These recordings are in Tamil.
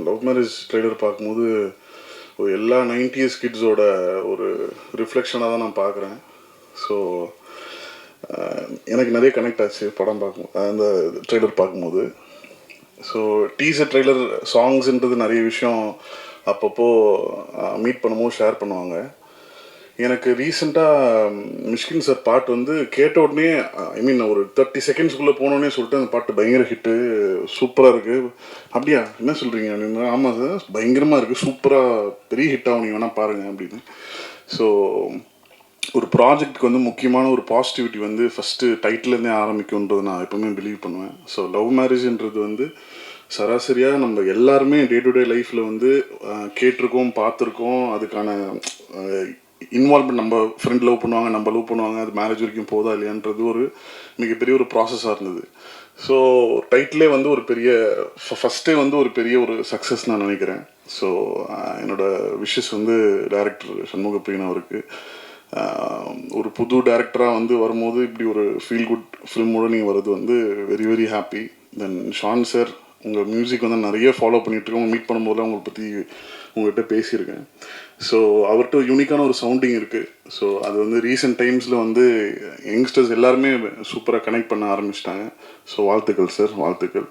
லவ் மேரேஜ் ட்ரெய்லர் பார்க்கும்போது எல்லா 90s கிட்ஸோட ஒரு ரிஃப்ளெக்ஷனாக தான் நான் பார்க்குறேன். ஸோ எனக்கு நிறைய கனெக்ட் ஆச்சு படம் பார்க்கும் அந்த ட்ரெய்லர் பார்க்கும்போது. ஸோ டீசர் ட்ரெய்லர் சாங்ஸ்ன்றது நிறைய விஷயம் அப்பப்போ மீட் பண்ணும்போது ஷேர் பண்ணுவாங்க. எனக்கு ரீசெண்டாக மிஷ்கின் சார் பாட்டு வந்து கேட்ட உடனே ஒரு 30 செகண்ட்ஸ்குள்ளே போனோடனே சொல்லிட்டு அந்த பாட்டு பயங்கர ஹிட்டு, சூப்பராக இருக்குது. அப்படியா, என்ன சொல்கிறீங்க அப்படின்னு. ஆமாம் சார், பயங்கரமாக இருக்குது, சூப்பராக பெரிய ஹிட் ஆகும், நீங்கள் வேணால் பாருங்கள் அப்படின்னு. ஸோ ஒரு ப்ராஜெக்ட்டுக்கு வந்து முக்கியமான ஒரு பாசிட்டிவிட்டி வந்து ஃபஸ்ட்டு டைட்டிலேருந்தே ஆரம்பிக்கும்ன்றது நான் எப்பவுமே பிலீவ் பண்ணுவேன். ஸோ லவ் மேரேஜ்ன்றது வந்து சராசரியாக நம்ம எல்லாருமே டே டு டே லைஃப்பில் வந்து கேட்டிருக்கோம், பார்த்துருக்கோம். அதுக்கான இன்வால்வ்மெண்ட், நம்ம ஃப்ரெண்ட் லவ் பண்ணுவாங்க, நம்ம லவ் பண்ணுவாங்க, அது மேரேஜ் வரைக்கும் போதா இல்லையான்றது ஒரு மிகப்பெரிய ஒரு ப்ராசஸாக இருந்தது. ஸோ டைட்டிலே வந்து ஒரு பெரிய ஃபஸ்ட்டே வந்து ஒரு பெரிய ஒரு சக்ஸஸ் நான் நினைக்கிறேன். ஸோ என்னோடய விஷஸ் வந்து டைரக்டர் சண்முகப்பிரியன் அவருக்கு. ஒரு புது டைரக்டராக வந்து வரும்போது இப்படி ஒரு ஃபீல் குட் ஃபில்மோடு நீங்கள் வர்றது வந்து வெரி வெரி ஹாப்பி. தென் ஷான் சார், உங்கள் மியூசிக் வந்து நிறைய ஃபாலோ பண்ணிகிட்ருக்கோம். மீட் பண்ணும்போது உங்களை பற்றி உங்கள்கிட்ட பேசியிருக்கேன். ஸோ அவர்கிட்ட யூனிக்கான ஒரு சவுண்டிங் இருக்குது. ஸோ அது வந்து ரீசெண்ட் டைம்ஸில் வந்து யங்ஸ்டர்ஸ் எல்லாருமே சூப்பராக கனெக்ட் பண்ண ஆரம்பிச்சிட்டாங்க. ஸோ வாழ்த்துக்கள் சார், வாழ்த்துக்கள்.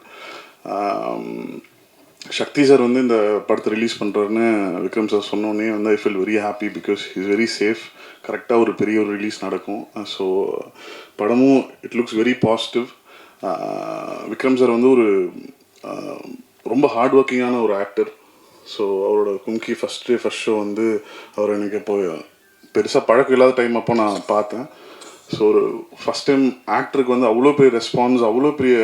சக்தி சார் வந்து இந்த படத்தை ரிலீஸ் பண்ணுறாருன்னு விக்ரம் சார் சொன்னோன்னே வந்து I feel very happy, because is very safe. கரெக்டாக ஒரு பெரிய ஒரு ரிலீஸ் நடக்கும். ஸோ படமும் it looks very positive. Vikram sir வந்து ஒரு ரொம்ப ஹார்ட் ஒர்க்கிங்கான ஒரு ஆக்டர். ஸோ அவரோட கும்கி ஃபஸ்ட் ஷோ வந்து அவர் எனக்கு இப்போ பெருசாக பழக்கம் இல்லாத டைம் அப்போ நான் பார்த்தேன். ஸோ ஒரு ஃபஸ்ட் டைம் ஆக்டருக்கு வந்து அவ்வளோ பெரிய ரெஸ்பான்ஸ், அவ்வளோ பெரிய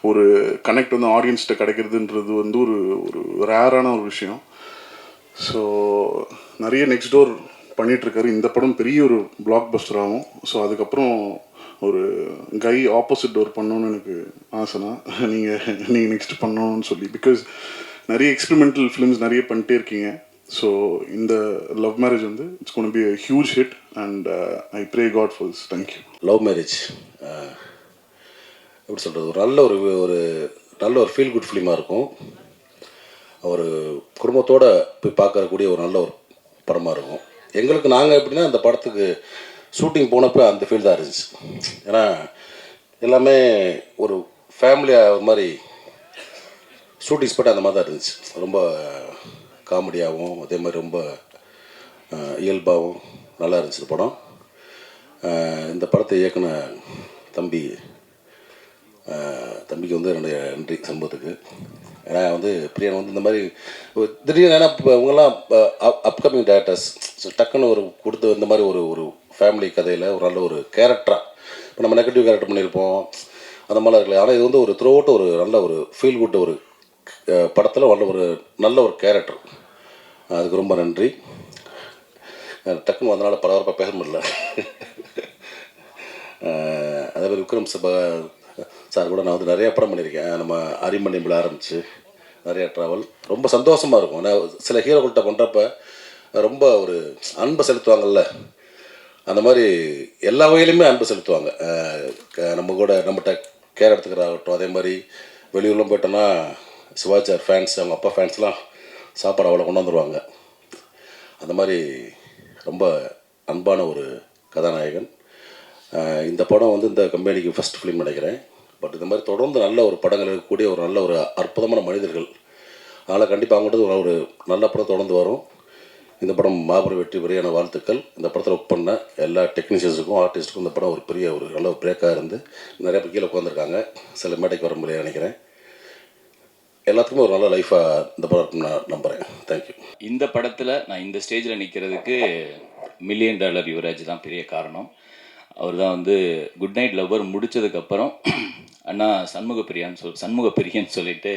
ஒரு கனெக்ட் வந்து ஆடியன்ஸ்கிட்ட கிடைக்கிறதுன்றது வந்து ஒரு ஒரு ரேரான ஒரு விஷயம். ஸோ நிறைய நெக்ஸ்ட் டோர் பண்ணிகிட்ருக்காரு. இந்த படம் பெரிய ஒரு பிளாக் பஸ்டர் ஆகும். ஸோ அதுக்கப்புறம் ஒரு கை ஆப்போசிட் டோர் பண்ணணுன்னு எனக்கு ஆசைனா நீங்கள் நெக்ஸ்ட் பண்ணணும்னு சொல்லி, பிகாஸ் நிறைய எக்ஸ்பெரிமெண்டல் ஃபிலிம்ஸ் நிறைய பண்ணிட்டே இருக்கீங்க. ஸோ இந்த லவ் மேரேஜ் வந்து it's gonna be a huge hit and I pray God for this. Thank you. Love marriage எப்படி சொல்கிறது, ஒரு நல்ல ஒரு ஃபீல் குட் ஃபிலிமாக இருக்கும். ஒரு குடும்பத்தோடு போய் பார்க்கக்கூடிய ஒரு நல்ல ஒரு படமாக இருக்கும். எங்களுக்கு நாங்கள் எப்படின்னா அந்த படத்துக்கு ஷூட்டிங் போனப்போ அந்த ஃபீல் தான் இருந்துச்சு. ஏன்னா எல்லாமே ஒரு ஃபேமிலியாக ஒரு மாதிரி ஷூட்டிங் ஸ்பாட் அந்த மாதிரி தான் இருந்துச்சு. ரொம்ப காமெடியாகவும் அதே மாதிரி ரொம்ப இயல்பாகவும் நல்லா இருந்துச்சு இந்த படம். இந்த படத்தை இயக்குன தம்பிக்கு வந்து என்னுடைய நன்றி சமூகத்துக்கு. ஏன்னா வந்து பிரியன் வந்து இந்த மாதிரி திடீர்னு ஏன்னா இப்போ இவங்கெல்லாம் அப்கமிங் டேரக்டர்ஸ் டக்குன்னு ஒரு கொடுத்து இந்த மாதிரி ஒரு ஃபேமிலி கதையில் ஒரு நல்ல ஒரு கேரக்டராக, இப்போ நம்ம நெகட்டிவ் கேரக்டர் பண்ணியிருப்போம் அந்த மாதிரிலாம் இருக்கல. ஆனால் இது வந்து ஒரு த்ரூ அவுட் ஒரு நல்ல ஒரு ஃபீல் குட் ஒரு படத்தில் நல்ல ஒரு கேரக்டர். அதுக்கு ரொம்ப நன்றி. டக்குன்னு அதனால் பரபரப்பாக பேச முடியல. அதே மாதிரி விக்ரம் சார் கூட நான் வந்து நிறையா படம் பண்ணியிருக்கேன். நம்ம அரிமணியில் ஆரம்பித்து நிறையா ட்ராவல் ரொம்ப சந்தோஷமாக இருக்கும். ஆனால் சில ஹீரோக்கள்கிட்ட பண்ணுறப்ப ரொம்ப ஒரு அன்பை செலுத்துவாங்கள்ல, அந்த மாதிரி எல்லா வகையிலுமே அன்பு செலுத்துவாங்க. நம்ம கூட நம்மகிட்ட கேர் எடுத்துக்கிறாகட்டும். அதே மாதிரி வெளியூர்லாம் போயிட்டோன்னா சிவாஜார் ஃபேன்ஸ், அவங்க அப்பா ஃபேன்ஸ்லாம் சாப்பாடு அவ்வளோ கொண்டு வந்துடுவாங்க. அந்த மாதிரி ரொம்ப அன்பான ஒரு கதாநாயகன். இந்த படம் வந்து இந்த கம்பெனிக்கு ஃபஸ்ட் ஃபிலிம் நினைக்கிறேன். பட் இந்த மாதிரி தொடர்ந்து நல்ல ஒரு படங்கள் இருக்கக்கூடிய ஒரு நல்ல ஒரு அற்புதமான மனிதர்கள். அதனால் கண்டிப்பாக அவங்கள்ட்ட ஒரு நல்ல படம் தொடர்ந்து வரும். இந்த படம் மாபெரும் வெற்றி பெரியான வாழ்த்துக்கள். இந்த படத்தில் ஒர்க் பண்ண எல்லா டெக்னீஷியன்ஸுக்கும் ஆர்டிஸ்ட்டுக்கும் இந்த படம் ஒரு பெரிய ஒரு நல்ல ஒரு பிரேக்காக இருந்து நிறைய பேர் கீழே உட்காந்துருக்காங்க. சில மேடைக்கு வர முடியாது நினைக்கிறேன். எல்லாத்துக்குமே ஒரு நல்ல லைஃபாக இந்த படம் நான் நம்புகிறேன். தேங்க்யூ. இந்த படத்தில் நான் இந்த ஸ்டேஜில் நிற்கிறதுக்கு $1 மில்லியன் யுவராஜ் தான் பெரிய காரணம். அவர் தான் வந்து குட் நைட் லவ்வர் முடித்ததுக்கப்புறம் அண்ணா சண்முகப்பிரியன்னு சொல்லிட்டு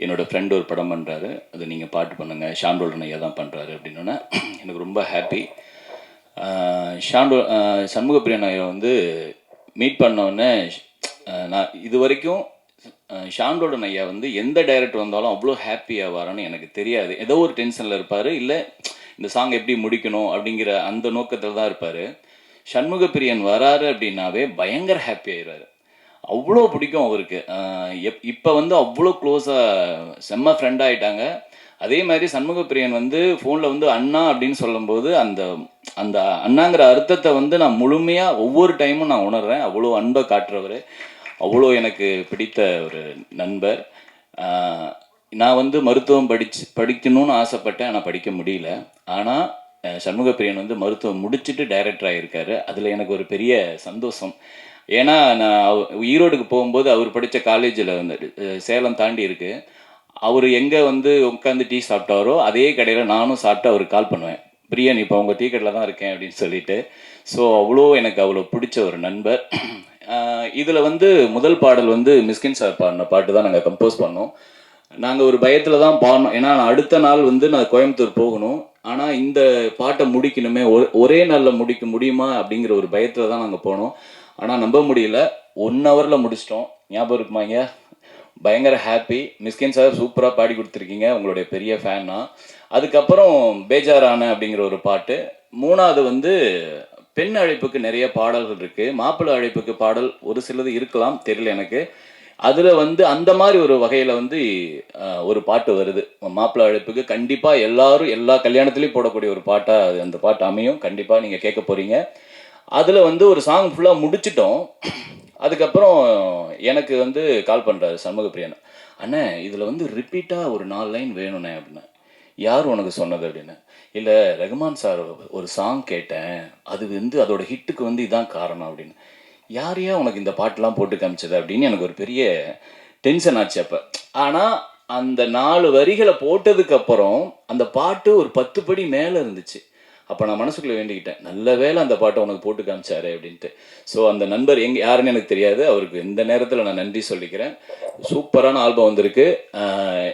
என்னோடய ஃப்ரெண்ட் ஒரு படம் பண்ணுறாரு, அது நீங்கள் பாட்டு பண்ணுங்கள், ஷாண்டோல்டன் ஐயா தான் பண்ணுறாரு அப்படின்னோன்னா எனக்கு ரொம்ப ஹாப்பி. சண்முகப்பிரியன் ஐயா வந்து மீட் பண்ணோடனே நான் இது வரைக்கும் ஷாண்டோல்டன் ஐயா வந்து எந்த டைரக்டர் வந்தாலும் அவ்வளோ ஹாப்பியாக வரான்னு எனக்கு தெரியாது. ஏதோ ஒரு டென்ஷனில் இருப்பார், இல்லை இந்த சாங் எப்படி முடிக்கணும் அப்படிங்கிற அந்த நோக்கத்தில் தான் இருப்பார். சண்முகப்பிரியன் வராரு அப்படின்னாவே பயங்கர ஹாப்பி ஆயிடுவார். அவ்வளோ பிடிக்கும் அவருக்கு. இப்போ வந்து அவ்வளோ க்ளோஸாக செம்ம ஃப்ரெண்ட் ஆகிட்டாங்க. அதே மாதிரி சண்முகப்பிரியன் வந்து ஃபோனில் வந்து அண்ணா அப்படின்னு சொல்லும்போது அந்த அந்த அண்ணாங்கிற அர்த்தத்தை வந்து நான் முழுமையாக ஒவ்வொரு டைமும் நான் உணர்றேன். அவ்வளோ அன்பை காட்டுறவர், அவ்வளோ எனக்கு பிடித்த ஒரு நண்பர். நான் வந்து மருத்துவம் படிக்கணும்னு ஆசைப்பட்டேன், ஆனால் படிக்க முடியல. ஆனால் சண்முகப்பிரியன் வந்து மருத்துவம் முடிச்சுட்டு டைரக்டர் ஆகியிருக்காரு. அதில் எனக்கு ஒரு பெரிய சந்தோஷம். ஏன்னா நான் ஈரோடுக்கு போகும்போது அவர் படித்த காலேஜில் வந்து சேலம் தாண்டி இருக்கு. அவர் எங்கே வந்து உட்காந்து டீ சாப்பிட்டாரோ அதே கடையில் நானும் சாப்பிட்டு அவருக்கு கால் பண்ணுவேன், பிரியன் இப்போ உங்கள் டீ கடையில் தான் இருக்கேன் அப்படின்னு சொல்லிட்டு. ஸோ எனக்கு அவ்வளோ பிடிச்ச ஒரு நண்பர். இதில் வந்து முதல் பாடல் வந்து மிஸ்கின் சார் பாடின பாட்டு தான் நாங்கள் கம்போஸ் பண்ணோம். நாங்கள் ஒரு பயத்தில் தான் பாடினோம், ஏன்னா நான் அடுத்த நாள் வந்து நான் கோயம்புத்தூர் போகணும். ஆனால் இந்த பாட்டை முடிக்கணுமே, ஒரே நாளில் முடிக்க முடியுமா அப்படிங்கிற ஒரு பயத்தில் தான் நாங்கள் போனோம். ஆனால் நம்ப முடியல, 1 ஹவரில் முடிச்சிட்டோம். ஞாபகம் இருக்குமாங்க? பயங்கர ஹாப்பி. மிஸ்கின் சார் சூப்பராக பாடி கொடுத்துருக்கீங்க, உங்களுடைய பெரிய ஃபேன்னா. அதுக்கப்புறம் பேஜாரான அப்படிங்கிற ஒரு பாட்டு. 3வது வந்து பெண் அழைப்புக்கு நிறைய பாடல்கள் இருக்குது. மாப்பிள்ளை அழைப்புக்கு பாடல் ஒரு சிலது இருக்கலாம், தெரியல எனக்கு. அதில் வந்து அந்த மாதிரி ஒரு வகையில் வந்து ஒரு பாட்டு வருது. மாப்பிள்ளை அழைப்புக்கு கண்டிப்பாக எல்லாரும் எல்லா கல்யாணத்துலேயும் போடக்கூடிய ஒரு பாட்டாக அந்த பாட்டு அமையும். கண்டிப்பாக நீங்கள் கேட்க போகிறீங்க. அதில் வந்து ஒரு சாங் ஃபுல்லாக முடிச்சிட்டோம். அதுக்கப்புறம் எனக்கு வந்து கால் பண்ணுறாரு சண்முகப்பிரியன், அண்ணே இதில் வந்து ரிப்பீட்டாக ஒரு 4 லைன் வேணுண்ணே அப்படின்னு. யார் உனக்கு சொன்னது அப்படின்னு. இல்லை ரகுமான் சார் ஒரு சாங் கேட்டேன், அது வந்து அதோட ஹிட்டுக்கு வந்து இதான் காரணம் அப்படின்னு. யாரையா உனக்கு இந்த பாட்டெலாம் போட்டு காமிச்சது அப்படின்னு எனக்கு ஒரு பெரிய டென்ஷன் ஆச்சு அப்போ. ஆனால் அந்த 4 வரிகளை போட்டதுக்கப்புறம் அந்த பாட்டு ஒரு 10 படி மேலே இருந்துச்சு. அப்போ நான் மனசுக்குள்ளே வேண்டிக்கிட்டேன், நல்ல வேலை அந்த பாட்டை உனக்கு போட்டு காமிச்சாரு அப்படின்ட்டு. ஸோ அந்த நண்பர் யாருன்னு எனக்கு தெரியாது, அவருக்கு இந்த நேரத்தில் நான் நன்றி சொல்லிக்கிறேன். சூப்பரான ஆல்பம் வந்திருக்கு.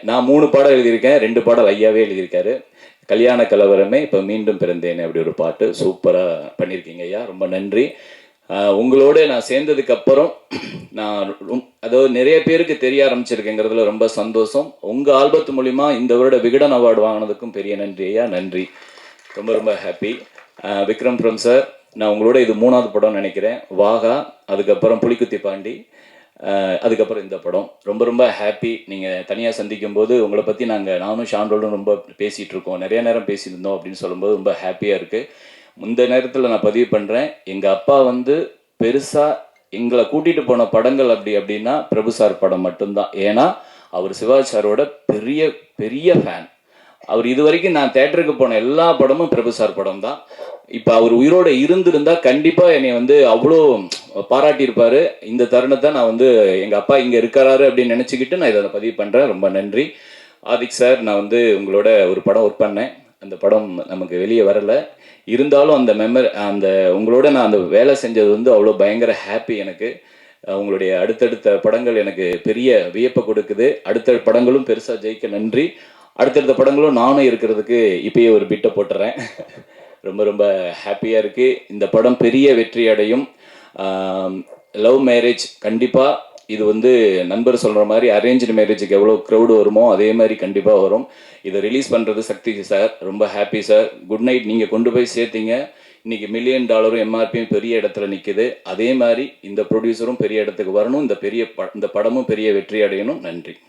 நான் 3 பாடல் எழுதியிருக்கேன், 2 பாடல் ஐயாவே எழுதியிருக்காரு. கல்யாண கலவரமே இப்போ மீண்டும் பிறந்தேனே அப்படி ஒரு பாட்டு சூப்பராக பண்ணியிருக்கீங்க ஐயா, ரொம்ப நன்றி. உங்களோட நான் சேர்ந்ததுக்கப்புறம் நான் அதாவது நிறைய பேருக்கு தெரிய ஆரம்பிச்சிருக்கேங்கிறதுல ரொம்ப சந்தோஷம். உங்கள் ஆல்பத்து மூலிமா இந்த வருட விகடன் அவார்டு வாங்கினதுக்கும் பெரிய நன்றி ஐயா, நன்றி. ரொம்ப ரொம்ப ஹாப்பி. விக்ரம் ஃப்ரம் சார், நான் உங்களோட இது 3வது படம் நினைக்கிறேன். வாகா, அதுக்கப்புறம் புலிக்குத்தி பாண்டி, அதுக்கப்புறம் இந்த படம். ரொம்ப ரொம்ப ஹாப்பி. நீங்கள் தனியாக சந்திக்கும் போது உங்களை பற்றி நானும் ஷாண்டோலும் ரொம்ப பேசிகிட்டு இருக்கோம், நிறைய நேரம் பேசியிருந்தோம் அப்படின்னு சொல்லும்போது ரொம்ப ஹாப்பியாக இருக்குது. இந்த நேரத்தில் நான் பதிவு பண்ணுறேன், எங்கள் அப்பா வந்து பெருசாக எங்களை கூட்டிகிட்டு போன படங்கள் அப்படின்னா பிரபு சார் படம் மட்டும்தான். ஏன்னா அவர் சிவாஜி சாரோட பெரிய பெரிய ஃபேன். அவர் இது வரைக்கும் நான் தேட்டருக்கு போன எல்லா படமும் பிரபு சார் படம் தான். இப்போ அவர் உயிரோடு இருந்திருந்தா கண்டிப்பாக என்னை வந்து அவ்வளோ பாராட்டியிருப்பார். இந்த தருணத்தை நான் வந்து எங்கள் அப்பா இங்கே இருக்கிறாரு அப்படின்னு நினச்சிக்கிட்டு நான் இதை பதிவு பண்ணுறேன். ரொம்ப நன்றி. ஆதிக் சார், நான் வந்து உங்களோட ஒரு படம் ஒர்க் பண்ணேன், அந்த படம் நமக்கு வெளியே வரலை. இருந்தாலும் அந்த உங்களோட நான் அந்த வேலை செஞ்சது வந்து அவ்வளோ பயங்கர ஹாப்பி எனக்கு. உங்களுடைய அடுத்தடுத்த படங்கள் எனக்கு பெரிய வியப்பை கொடுக்குது. அடுத்த படங்களும் பெருசாக ஜெயிக்க நன்றி. அடுத்தடுத்த படங்களும் நானும் இருக்கிறதுக்கு இப்பயே ஒரு பிட்டை போட்டுறேன். ரொம்ப ரொம்ப ஹாப்பியாக இருக்குது. இந்த படம் பெரிய வெற்றி அடையும். லவ் மேரேஜ் கண்டிப்பாக இது வந்து நண்பர் சொல்கிற மாதிரி அரேஞ்சு மேரேஜுக்கு எவ்வளோ க்ரௌடு வருமோ அதே மாதிரி கண்டிப்பாக வரும். இதை ரிலீஸ் பண்ணுறது சக்தி சார், ரொம்ப ஹாப்பி சார். குட் நைட் நீங்கள் கொண்டு போய் சேர்த்தீங்க. இன்றைக்கி $1 மில்லியன் எம்ஆர்பியும் பெரிய இடத்துல நிற்குது. அதே மாதிரி இந்த ப்ரொடியூசரும் பெரிய இடத்துக்கு வரணும், இந்த படமும் பெரிய வெற்றி அடையணும். நன்றி.